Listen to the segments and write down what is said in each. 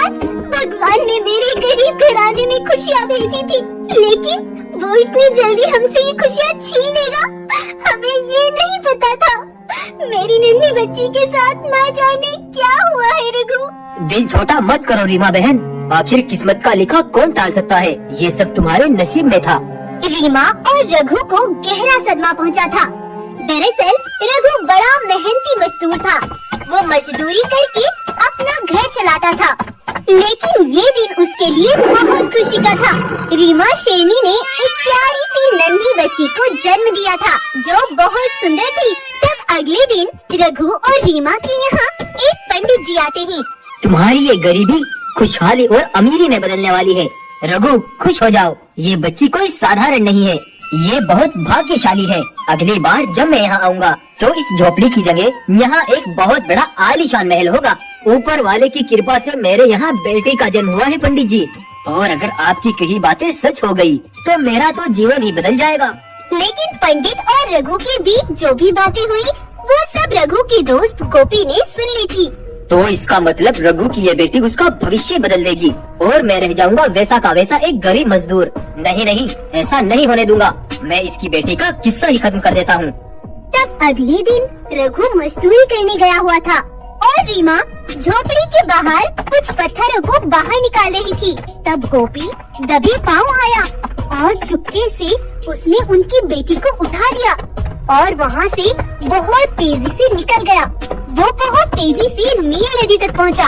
भगवान ने मेरे गरीब घराने में खुशियाँ भेजी थी, लेकिन वो इतनी जल्दी हमसे ये खुशियाँ छीन लेगा, हमें ये नहीं पता था। मेरी नन्ही बच्ची के साथ ना जाने क्या हुआ है रघु। दिल छोटा मत करो रीमा बहन, आखिर किस्मत का लिखा कौन टाल सकता है। ये सब तुम्हारे नसीब में था। रीमा और रघु को गहरा सदमा पहुंचा था। दरअसल रघु बड़ा मेहनती मजदूर था। वो मजदूरी करके अपना घर चलाता था, लेकिन ये दिन उसके लिए बहुत खुशी का था। रीमा शेरनी ने एक प्यारी सी नन्ही बच्ची को जन्म दिया था, जो बहुत सुंदर थी। तब अगले दिन रघु और रीमा के यहाँ एक पंडित जी आते हैं। तुम्हारी ये गरीबी खुशहाली और अमीरी में बदलने वाली है। रघु खुश हो जाओ, ये बच्ची कोई साधारण नहीं है, ये बहुत भाग्यशाली है। अगली बार जब मैं यहाँ आऊँगा तो इस झोपड़ी की जगह यहाँ एक बहुत बड़ा आलीशान महल होगा। ऊपर वाले की कृपा से मेरे यहाँ बेटे का जन्म हुआ है पंडित जी, और अगर आपकी कही बातें सच हो गई तो मेरा तो जीवन ही बदल जाएगा। लेकिन पंडित और रघु के बीच जो भी बातें हुई वो सब रघु की दोस्त गोपी ने सुन ली थी। तो इसका मतलब रघु की ये बेटी उसका भविष्य बदल देगी और मैं रह जाऊंगा वैसा का वैसा एक गरीब मजदूर। नहीं नहीं, ऐसा नहीं होने दूंगा। मैं इसकी बेटी का किस्सा ही खत्म कर देता हूँ। तब अगले दिन रघु मजदूरी करने गया हुआ था और रीमा झोपड़ी के बाहर कुछ पत्थरों को बाहर निकाल रही थी। तब गोपी दबे पाँव आया और चुपके से उसने उनकी बेटी को उठा लिया और वहाँ से बहुत तेजी से निकल गया। वो बहुत तेजी से नील नदी तक पहुँचा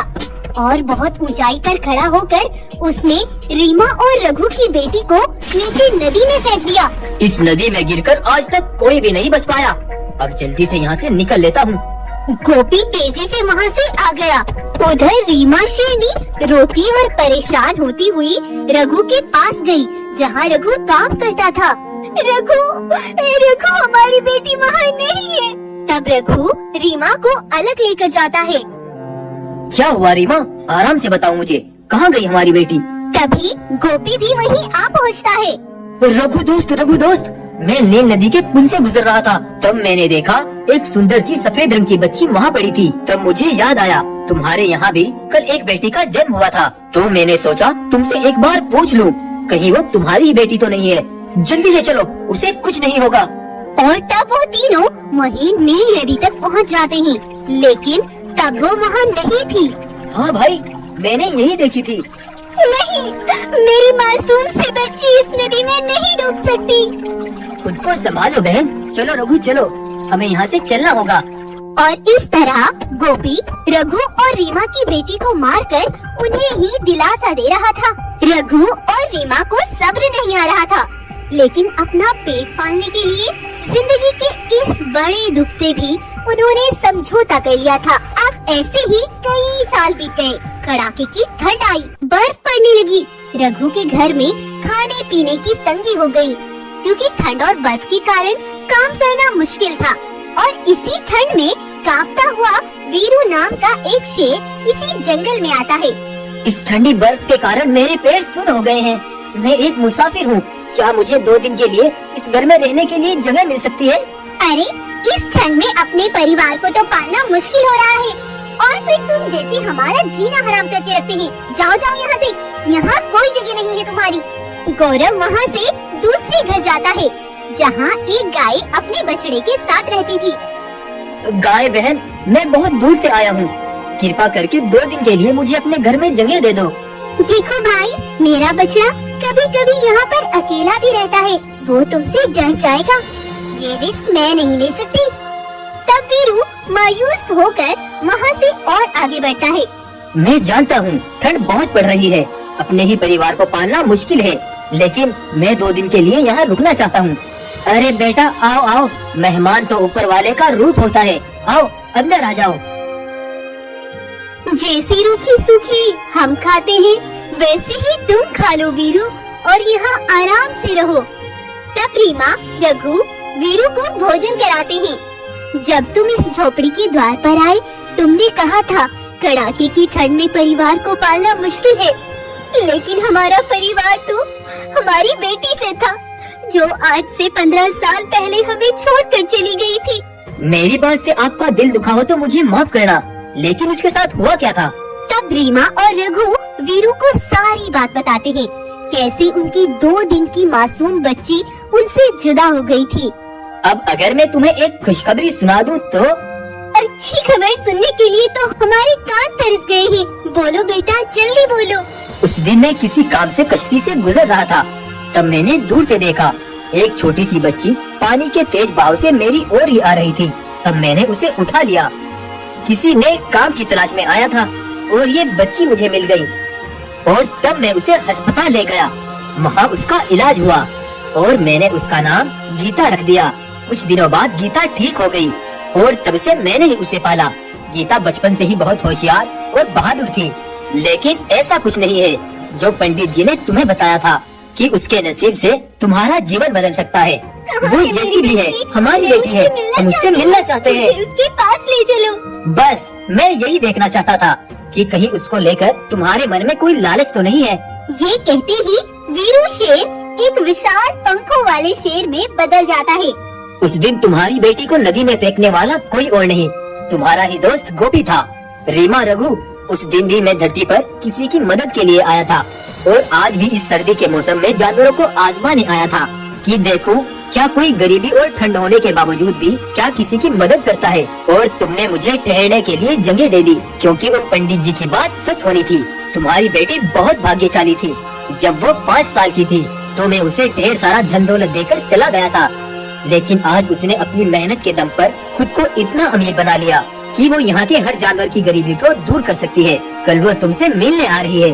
और बहुत ऊंचाई पर खड़ा होकर उसने रीमा और रघु की बेटी को नीचे नदी में फेंक दिया। इस नदी में गिरकर आज तक कोई भी नहीं बच पाया। अब जल्दी से यहाँ से निकल लेता हूँ। गोपी तेजी से वहाँ से आ गया। उधर रीमा शेरनी रोती और परेशान होती हुई रघु के पास गई, जहाँ रघु काम करता था। रघु हमारी बेटी वहाँ नहीं है। तब रघु रीमा को अलग लेकर जाता है। क्या हुआ रीमा, आराम से बताओ मुझे, कहाँ गई हमारी बेटी? तभी गोपी भी वहीं आ पहुँचता है। रघु दोस्त, मैं नील नदी के पुल से गुजर रहा था, तब मैंने देखा एक सुंदर सी सफेद रंग की बच्ची वहाँ पड़ी थी। तब मुझे याद आया तुम्हारे यहाँ भी कल एक बेटी का जन्म हुआ था, तो मैंने सोचा तुमसे एक बार पूछ लूं, कहीं वो तुम्हारी ही बेटी तो नहीं है। जल्दी से चलो, उसे कुछ नहीं होगा। और तब वो तीनों वहीं नील नदी तक पहुँच जाते हैं, लेकिन तब वो वहाँ नहीं थी। हाँ भाई, मैंने यही देखी थी। नहीं, मेरी मासूम सी बच्ची इस नदी में नहीं डूब सकती। खुद को संभालो बहन, चलो रघु चलो, हमें यहाँ से चलना होगा। और इस तरह गोपी रघु और रीमा की बेटी को मारकर उन्हें ही दिलासा दे रहा था। रघु और रीमा को सब्र नहीं आ रहा था, लेकिन अपना पेट पालने के लिए जिंदगी के इस बड़े दुख से भी उन्होंने समझौता कर लिया था। अब ऐसे ही कई साल बीत गए। कड़ाके की ठंड आई, बर्फ पड़ने लगी। रघु के घर में खाने पीने की तंगी हो गई, क्योंकि ठंड और बर्फ के कारण काम करना मुश्किल था। और इसी ठंड में कांपता हुआ वीरू नाम का एक शेर इसी जंगल में आता है। इस ठंडी बर्फ के कारण मेरे पैर सुन हो गए हैं। मैं एक मुसाफिर हूँ, क्या मुझे 2 दिन के लिए इस घर में रहने के लिए जगह मिल सकती है? अरे, इस ठंड में अपने परिवार को तो पालना मुश्किल हो रहा है, और फिर तुम जैसे हमारा जीना हराम करके रखते हैं। जाओ यहाँ से, यहाँ कोई जगह नहीं है तुम्हारी। गौरव वहाँ से दूसरे घर जाता है, जहाँ एक गाय अपने बछड़े के साथ रहती थी। गाय बहन, मैं बहुत दूर से आया हूँ, कृपा करके 2 दिन के लिए मुझे अपने घर में जगह दे दो। देखो भाई, मेरा बछड़ा कभी कभी यहाँ पर अकेला भी रहता है, वो तुमसे डर जाएगा। ये रिस्क मैं नहीं ले सकती। तब वीरू मायूस होकर वहाँ से और आगे बढ़ता है। मैं जानता हूँ ठंड बहुत पड़ रही है, अपने ही परिवार को पालना मुश्किल है, लेकिन मैं 2 दिन के लिए यहाँ रुकना चाहता हूँ। अरे बेटा, आओ आओ, मेहमान तो ऊपर वाले का रूप होता है, आओ अंदर आ जाओ। जैसी रूखी सूखी हम खाते हैं, वैसे ही तुम खा लो वीरू, और यहाँ आराम से रहो। तब रीमा रघु वीरू को भोजन कराते हैं। जब तुम इस झोपड़ी के द्वार पर आए, तुमने कहा था कड़ाके की ठंड में परिवार को पालना मुश्किल है, लेकिन हमारा परिवार तो हमारी बेटी से था, जो आज से 15 साल पहले हमें छोड़कर चली गई थी। मेरी बात से आपका दिल दुखा हो तो मुझे माफ करना, लेकिन उसके साथ हुआ क्या था? तब रीमा और रघु वीरू को सारी बात बताते हैं, कैसे उनकी 2 दिन की मासूम बच्ची उनसे जुदा हो गई थी। अब अगर मैं तुम्हें एक खुशखबरी सुना दूं तो? अच्छी खबर सुनने के लिए तो हमारे कान तरस गए हैं। बोलो बेटा, जल्दी बोलो। उस दिन मैं किसी काम से कश्ती से गुजर रहा था, तब मैंने दूर से देखा एक छोटी सी बच्ची पानी के तेज बहाव से मेरी ओर ही आ रही थी। तब मैंने उसे उठा लिया। किसी नए काम की तलाश में आया था और ये बच्ची मुझे मिल गई और तब मैं उसे अस्पताल ले गया। वहाँ उसका इलाज हुआ और मैंने उसका नाम गीता रख दिया। कुछ दिनों बाद गीता ठीक हो गई और तब से मैंने ही उसे पाला। गीता बचपन से ही बहुत होशियार और बहादुर थी, लेकिन ऐसा कुछ नहीं है जो पंडित जी ने तुम्हें बताया था कि उसके नसीब से तुम्हारा जीवन बदल सकता है। वो जैसी भी है हमारी बेटी है, हम उससे मिलना चाहते हैं। उसके पास ले चलो। बस मैं यही देखना चाहता था कि कहीं उसको लेकर तुम्हारे मन में कोई लालच तो नहीं है। ये कहते ही वीरू शेर एक विशाल पंखों वाले शेर में बदल जाता है। उस दिन तुम्हारी बेटी को नदी में फेंकने वाला कोई और नहीं, तुम्हारा ही दोस्त गोपी था। रीमा, रघु, उस दिन भी मैं धरती पर किसी की मदद के लिए आया था और आज भी इस सर्दी के मौसम में जानवरों को आजमाने आया था कि देखूं क्या कोई गरीबी और ठंड होने के बावजूद भी क्या किसी की मदद करता है। और तुमने मुझे ठहरने के लिए जगह दे दी, क्योंकि उन पंडित जी की बात सच होनी थी। तुम्हारी बेटी बहुत भाग्यशाली थी। जब वो 5 साल की थी तो मैं उसे ढेर सारा धन दौलत देकर चला गया था, लेकिन आज उसने अपनी मेहनत के दम पर खुद को इतना अमीर बना लिया कि वो यहाँ के हर जानवर की गरीबी को दूर कर सकती है। कल वो तुमसे मिलने आ रही है।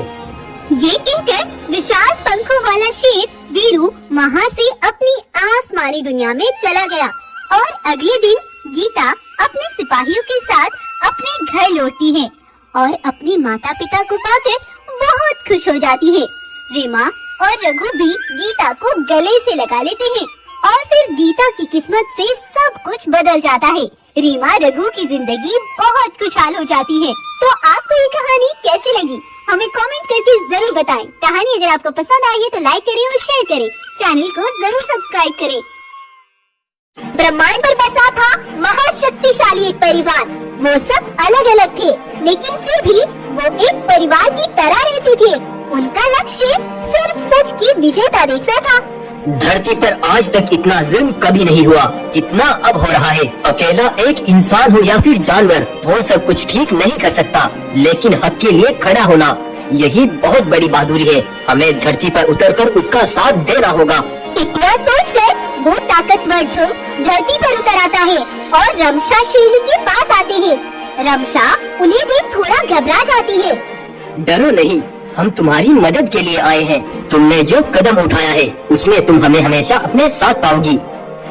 ये कहकर विशाल पंखों वाला शेर वीरू वहाँ से अपनी आसमानी दुनिया में चला गया और अगले दिन गीता अपने सिपाहियों के साथ अपने घर लौटती है और अपने माता पिता को पाकर बहुत खुश हो जाती है। रीमा और रघु भी गीता को गले से लगा लेते हैं और फिर गीता की किस्मत से सब कुछ बदल जाता है। रीमा रघु की जिंदगी बहुत खुशहाल हो जाती है। तो आपको ये कहानी कैसी लगी हमें कमेंट करके जरूर बताएं। कहानी अगर आपको पसंद आई है तो लाइक करें और शेयर करें। चैनल को जरूर सब्सक्राइब करें। ब्रह्मांड पर बसा था महाशक्तिशाली एक परिवार। वो सब अलग अलग थे, लेकिन फिर भी वो एक परिवार की तरह रहते थे। उनका लक्ष्य सिर्फ सच की विजेता देखना था। धरती पर आज तक इतना जुल्म कभी नहीं हुआ जितना अब हो रहा है। अकेला एक इंसान हो या फिर जानवर, वो सब कुछ ठीक नहीं कर सकता, लेकिन हक के लिए खड़ा होना यही बहुत बड़ी बहादुरी है। हमें धरती पर उतरकर उसका साथ देना होगा। इतना सोचकर वो ताकतवर झुंड धरती पर उतर आता है और रमशा शेरनी के पास आते हैं। रमशा उन्हें देख थोड़ा घबरा जाती है। डरो नहीं, हम तुम्हारी मदद के लिए आए हैं। तुमने जो कदम उठाया है उसमें तुम हमें हमेशा अपने साथ पाओगी।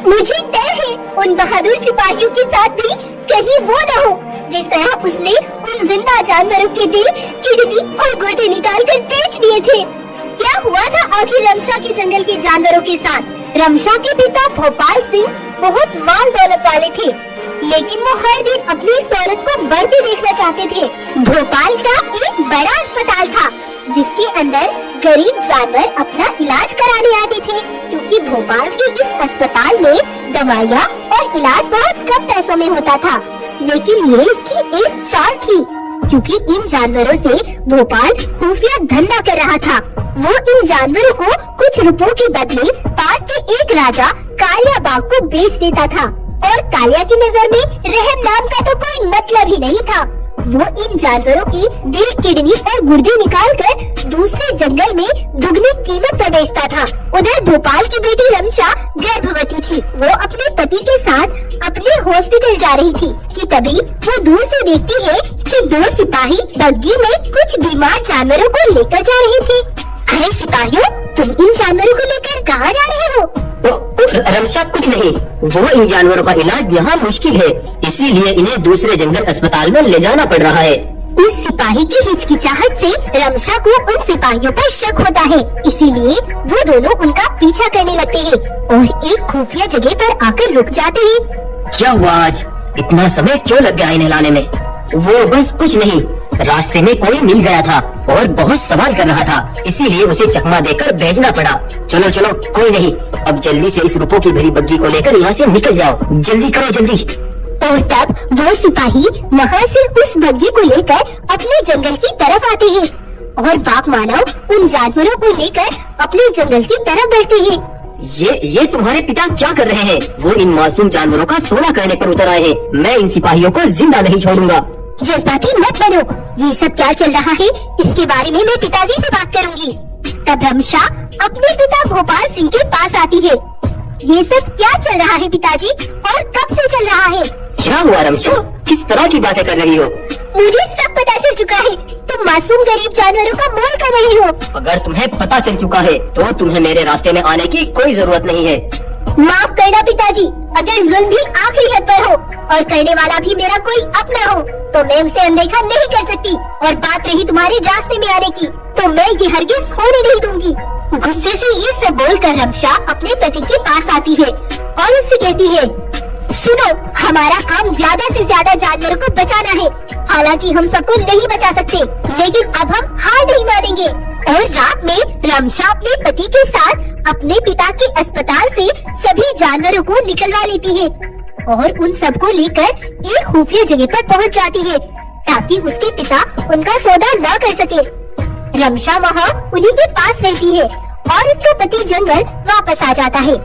मुझे डर है उन बहादुर सिपाहियों के साथ भी कहीं वो न हो जिस तरह उसने उन जिंदा जानवरों के दिल, किडनी और गुर्दे निकाल कर बेच दिए थे। क्या हुआ था आखिर रमशा के जंगल के जानवरों के साथ? रमशा के पिता भोपाल सिंह बहुत माल दौलत वाले थे, लेकिन वो हर दिन अपनी इस दौलत को बढ़ते देखना चाहते थे। भोपाल का एक बड़ा अस्पताल था जिसके अंदर गरीब जानवर अपना इलाज कराने आते थे, क्योंकि भोपाल के इस अस्पताल में दवाइयाँ और इलाज बहुत कम पैसों में होता था। लेकिन ये उसकी एक चाल थी, क्योंकि इन जानवरों से भोपाल खुफिया धंधा कर रहा था। वो इन जानवरों को कुछ रुपयों के बदले पास के एक राजा कालिया बाग को बेच देता था और कालिया की नजर में रहम नाम का तो कोई मतलब ही नहीं था। वो इन जानवरों की दिल, किडनी और गुर्दे निकालकर दूसरे जंगल में दुगनी कीमत पर बेचता था। उधर भोपाल की बेटी रमशा गर्भवती थी। वो अपने पति के साथ अपने हॉस्पिटल जा रही थी कि तभी वो दूर से देखती है कि 2 सिपाही बग्गी में कुछ बीमार जानवरों को लेकर जा रहे थे। अरे सिपाहियों, तुम इन जानवरों को लेकर कहाँ जा रहे हो? रमशा, कुछ नहीं, वो इन जानवरों का इलाज यहाँ मुश्किल है, इसीलिए इन्हें दूसरे जंगल अस्पताल में ले जाना पड़ रहा है। उस सिपाही की हिचकिचाहट से रमशा को उन सिपाहियों पर शक होता है, इसीलिए वो दोनों उनका पीछा करने लगते हैं और एक खुफिया जगह पर आकर रुक जाते हैं। क्या हुआ आज? इतना समय क्यों लग गया इन्हें लाने में? वो बस कुछ नहीं, रास्ते में कोई मिल गया था और बहुत सवाल कर रहा था, इसीलिए उसे चकमा देकर भेजना पड़ा। चलो चलो, कोई नहीं, अब जल्दी से इस रुपयों की भरी बग्गी को लेकर यहाँ से निकल जाओ। जल्दी करो, जल्दी। और तब वो सिपाही वहाँ से उस बग्घी को लेकर अपने जंगल की तरफ आते हैं और बाघ मानव उन जानवरों को लेकर अपने जंगल की तरफ बढ़ते हैं। ये तुम्हारे पिता क्या कर रहे हैं? वो इन मासूम जानवरों का सोना करने पर उतर आए हैं। मैं इन सिपाहियों को जिंदा नहीं छोड़ूंगा। जज्बाती मत बनो। ये सब क्या चल रहा है इसके बारे में मैं पिताजी से बात करूंगी। तब रमशा अपने पिता भोपाल सिंह के पास आती है। ये सब क्या चल रहा है पिताजी, और कब से चल रहा है? क्या हुआ रमशा, किस तरह की बातें कर रही हो? मुझे सब पता चल चुका है। तुम मासूम गरीब जानवरों का मोल कर रही हो। अगर तुम्हें पता चल चुका है तो तुम्हें मेरे रास्ते में आने की कोई जरूरत नहीं है। माफ करना पिताजी, अगर जुल्म भी आखिरी हद पर हो और करने वाला भी मेरा कोई अपना हो तो मैं उसे अनदेखा नहीं कर सकती। और बात रही तुम्हारे रास्ते में आने की, तो मैं ये हरगिज होने नहीं दूंगी। गुस्से से ये सब बोलकर रमशा अपने पति के पास आती है और उससे कहती है, सुनो, हमारा काम ज्यादा से ज्यादा जानवरों को बचाना है। हालांकि हम सबको नहीं बचा सकते, लेकिन अब हम हार नहीं मानेंगे। और रात में रमशा अपने पति के साथ अपने पिता के अस्पताल से सभी जानवरों को निकलवा लेती है और उन सबको लेकर एक खुफिया जगह पर पहुंच जाती है ताकि उसके पिता उनका सौदा न कर सके। रमशा वहाँ उन्हीं के पास रहती है और उसका पति जंगल वापस आ जाता है।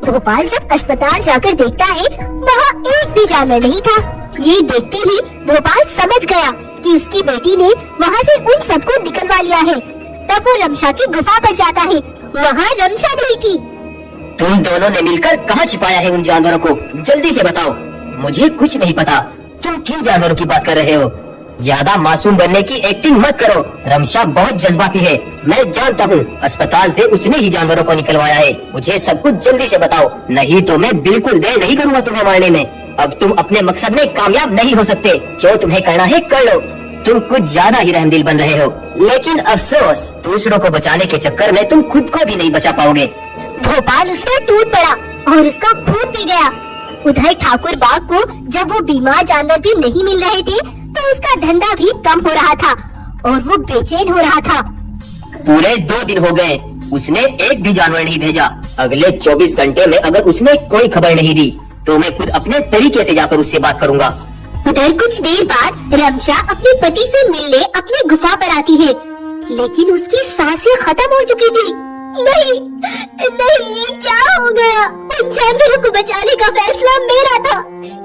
भोपाल जब अस्पताल जाकर देखता है वहाँ एक भी जानवर नहीं था। ये देखते ही भोपाल समझ गया कि उसकी बेटी ने वहाँ से उन सबको निकलवा लिया है। तब वो रमशा की गुफा पर जाता है। वहाँ रमशा नहीं थी। तुम दोनों ने मिलकर कहाँ छिपाया है उन जानवरों को? जल्दी से बताओ। मुझे कुछ नहीं पता। तुम किन जानवरों की बात कर रहे हो? ज्यादा मासूम बनने की एक्टिंग मत करो। रमशा बहुत जज्बाती है, मैं जानता हूँ। अस्पताल से उसने ही जानवरों को निकलवाया है। मुझे सब कुछ जल्दी से बताओ, नहीं तो मैं बिल्कुल देर नहीं करूँगा तुम्हें मारने में। अब तुम अपने मकसद में कामयाब नहीं हो सकते। जो तुम्हें करना है कर लो। तुम कुछ ज्यादा ही रहमदिल बन रहे हो, लेकिन अफसोस दूसरों को बचाने के चक्कर में तुम खुद को भी नहीं बचा पाओगे। भोपाल उस पर टूट पड़ा और उसका खून पी गया। उधर ठाकुर बाघ को जब वो बीमार जानवर भी नहीं मिल रहे थे तो उसका धंधा भी कम हो रहा था और वो बेचैन हो रहा था। पूरे 2 दिन हो गए, उसने एक भी जानवर नहीं भेजा। अगले 24 घंटे में अगर उसने कोई खबर नहीं दी तो मैं खुद अपने तरीके से जाकर उससे बात करूंगा। उधर कुछ देर बाद रमशा अपने पति से मिलने अपनी गुफा पर आती है, लेकिन उसकी सांसें खत्म हो चुकी थी। नहीं, ये क्या हो गया? उन जानवरों को बचाने का फैसला मेरा था,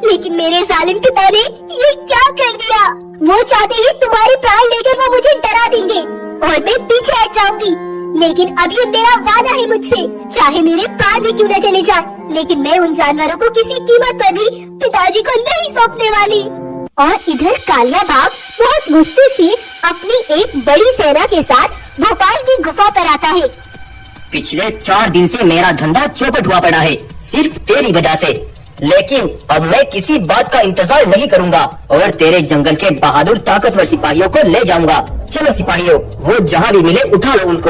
लेकिन मेरे जालिम पिता ने ये क्या कर दिया? वो चाहते हैं तुम्हारे प्राण लेकर वो मुझे डरा देंगे और मैं पीछे हट जाऊंगी। लेकिन अब ये मेरा वादा है मुझसे, चाहे मेरे प्राण भी क्यों न चले जाए, लेकिन मैं उन जानवरों को किसी कीमत पर भी पिताजी को नहीं सौंपने वाली। और इधर कालिया बाघ बहुत गुस्से से अपनी एक बड़ी सेना के साथ भोपाल की गुफा पर आता है। पिछले 4 दिन से मेरा धंधा चौपट हुआ पड़ा है, सिर्फ तेरी वजह से। लेकिन अब मैं किसी बात का इंतजार नहीं करूंगा और तेरे जंगल के बहादुर ताकतवर सिपाहियों को ले जाऊंगा। चलो सिपाहियों, वो जहाँ भी मिले उठा लो उनको।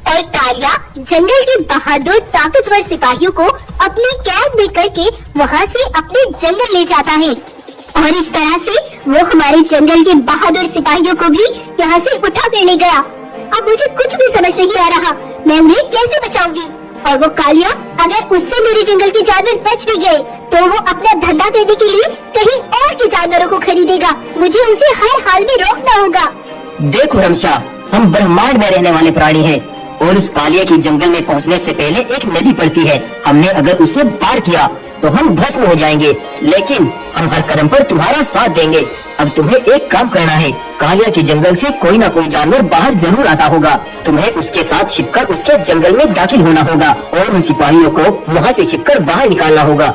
और कालिया जंगल के बहादुर ताकतवर सिपाहियों को अपनी कैद में करके वहाँ से अपने जंगल ले जाता है और इस तरह से वो हमारे जंगल के बहादुर सिपाहियों को भी यहाँ से उठा कर ले गया। अब मुझे कुछ भी समझ नहीं आ रहा, मैं उन्हें कैसे बचाऊंगी? और वो कालिया अगर उससे मेरे जंगल के जानवर बच भी गए तो वो अपना धंधा करने के लिए कहीं और के जानवरों को खरीदेगा। मुझे उसे हर हाल में रोकना होगा। देखो रमशा, हम ब्रह्मांड में रहने वाले प्राणी हैं और उस कालिया की जंगल में पहुंचने से पहले एक नदी पड़ती है। हमने अगर उसे पार किया तो हम भस्म हो जाएंगे, लेकिन हम हर कदम पर तुम्हारा साथ देंगे। अब तुम्हें एक काम करना है, कालिया के जंगल से कोई न कोई जानवर बाहर जरूर आता होगा। तुम्हें उसके साथ छिपकर उसके जंगल में दाखिल होना होगा और उन सिपाहियों को वहाँ से छिपकर बाहर निकालना होगा।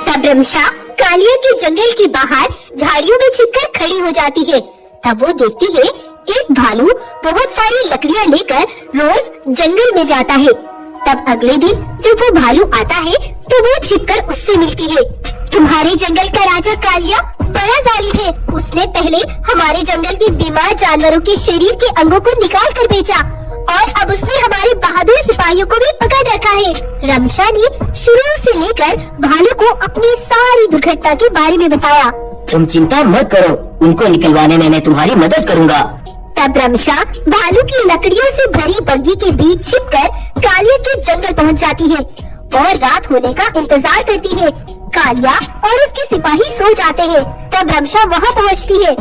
तब रमशा कालिया के जंगल के बाहर झाड़ियों में छिपकर खड़ी हो जाती है। तब वो देखती है एक भालू बहुत सारी लकड़ियाँ लेकर रोज जंगल में जाता है। तब अगले दिन जब वो भालू आता है तो वो छिपकर उससे मिलती है। तुम्हारे जंगल का राजा कालिया बड़ा जालिम है, उसने पहले हमारे जंगल के बीमार जानवरों के शरीर के अंगों को निकाल कर बेचा और अब उसने हमारे बहादुर सिपाहियों को भी पकड़ रखा है। रमशा ने शुरू से लेकर भालू को अपनी सारी दुर्घटना के बारे में बताया। तुम चिंता मत करो, उनको निकलवाने में मैं तुम्हारी मदद करूँगा। तब रमशा भालू की लकड़ियों से भरी बग्घी के बीच छिपकर कालिया के जंगल पहुंच जाती है और रात होने का इंतजार करती है। कालिया और उसके सिपाही सो जाते हैं, तब रमशा वहाँ पहुँचती है।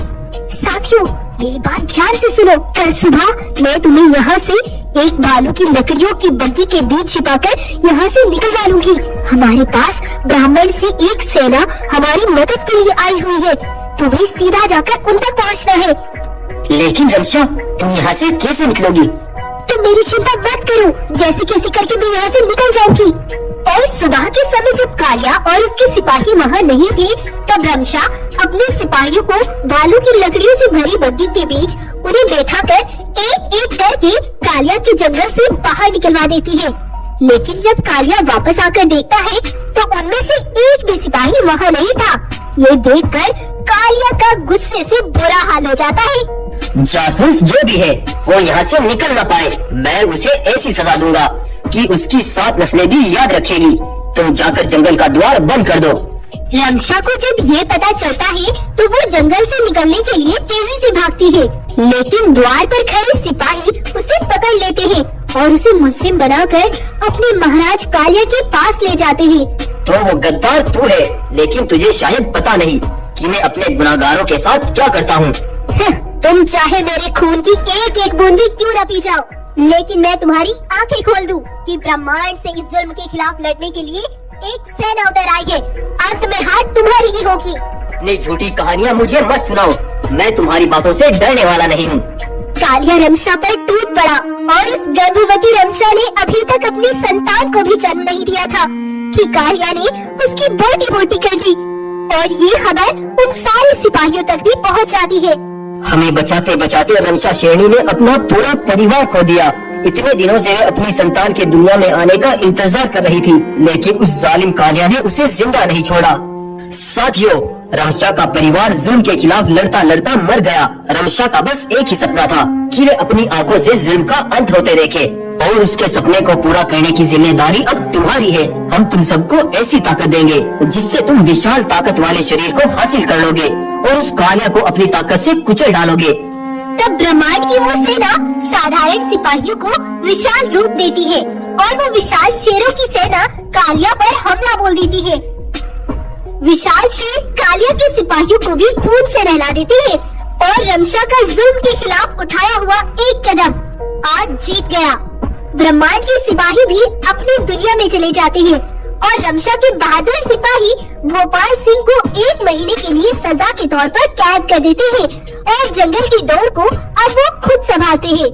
साथियों, मेरी बात ध्यान से सुनो। कल सुबह मैं तुम्हें यहाँ से एक भालू की लकड़ियों की बग्गी के बीच छिपाकर यहाँ से निकल डालूंगी। हमारे पास ब्राह्मण से एक सेना हमारी मदद के लिए आई हुई है। तुम्हें सीधा जाकर उन तक पहुँचना है। लेकिन रमशा, तुम यहाँ से कैसे निकलोगी? तुम मेरी चिंता मत करो, जैसे कैसे करके मैं यहाँ से निकल जाऊंगी। और सुबह के समय जब कालिया और उसके सिपाही वहाँ नहीं थे, तब रमशा अपने सिपाहियों को भालू की लकड़ियों से भरी बग्गी के बीच उन्हें बैठाकर एक एक करके कालिया के जंगल से बाहर निकलवा देती है। लेकिन जब कालिया वापस आकर देखता है तो उनमें से एक भी सिपाही वहाँ नहीं था। ये देखकर कालिया का गुस्से से बुरा हाल हो जाता है। जासूस जो भी है वो यहाँ से निकल न पाए। मैं उसे ऐसी सजा दूंगा कि उसकी 7 नस्लें भी याद रखेगी। तुम जाकर जंगल का द्वार बंद कर दो। रमशा को जब ये पता चलता है तो वो जंगल से निकलने के लिए तेजी से भागती है, लेकिन द्वार पर खड़े सिपाही उसे पकड़ लेते हैं और उसे मुस्लिम बनाकर अपने महाराज कालिया के पास ले जाते हैं। तो वो गद्दार तू है, लेकिन तुझे शायद पता नहीं कि मैं अपने गुनाहगारों के साथ क्या करता हूँ। तुम चाहे मेरे खून की एक एक बूंद भी क्यों न पी जाओ, लेकिन मैं तुम्हारी आंखें खोल दूं कि ब्रह्मांड से इस जुल्म के खिलाफ लड़ने के लिए एक सेना उतर आई है। अंत में हार तुम्हारी ही होगी। अपनी झूठी कहानियाँ मुझे मत सुनाओ, मैं तुम्हारी बातों से डरने वाला नहीं हूँ। कालिया रमशा पर टूट पड़ा और उस गर्भवती रमशा ने अभी तक अपनी संतान को भी जन्म नहीं दिया था कि कालिया ने उसकी बोटी बोटी कर दी। और ये खबर उन सारे सिपाहियों तक भी पहुंच जाती है। हमें बचाते बचाते रमशा शेरनी ने अपना पूरा परिवार खो दिया। इतने दिनों से अपनी संतान के दुनिया में आने का इंतजार कर रही थी, लेकिन उस जालिम कालिया ने उसे जिंदा नहीं छोड़ा। साथियों, रमशा का परिवार जुल्म के खिलाफ लड़ता लड़ता मर गया। रमशा का बस एक ही सपना था कि वे अपनी आंखों से जुल्म का अंत होते देखे, और उसके सपने को पूरा करने की जिम्मेदारी अब तुम्हारी है। हम तुम सबको ऐसी ताकत देंगे जिससे तुम विशाल ताकत वाले शरीर को हासिल कर लोगे और उस कालिया को अपनी ताकत से कुचल डालोगे। तब ब्रह्मांड की वो सेना साधारण सिपाहियों को विशाल रूप देती है और वो विशाल शेरों की सेना कालिया पर हमला बोल देती है। विशाल शेर कालिया के सिपाहियों को भी खून से नहला देते हैं और रमशा का जुल्म के खिलाफ उठाया हुआ एक कदम आज जीत गया। ब्रह्मांड के सिपाही भी अपनी दुनिया में चले जाते हैं और रमशा के बहादुर सिपाही भोपाल सिंह को 1 महीने के लिए सजा के तौर पर कैद कर देते हैं और जंगल की डोर को अब वो खुद संभालते हैं।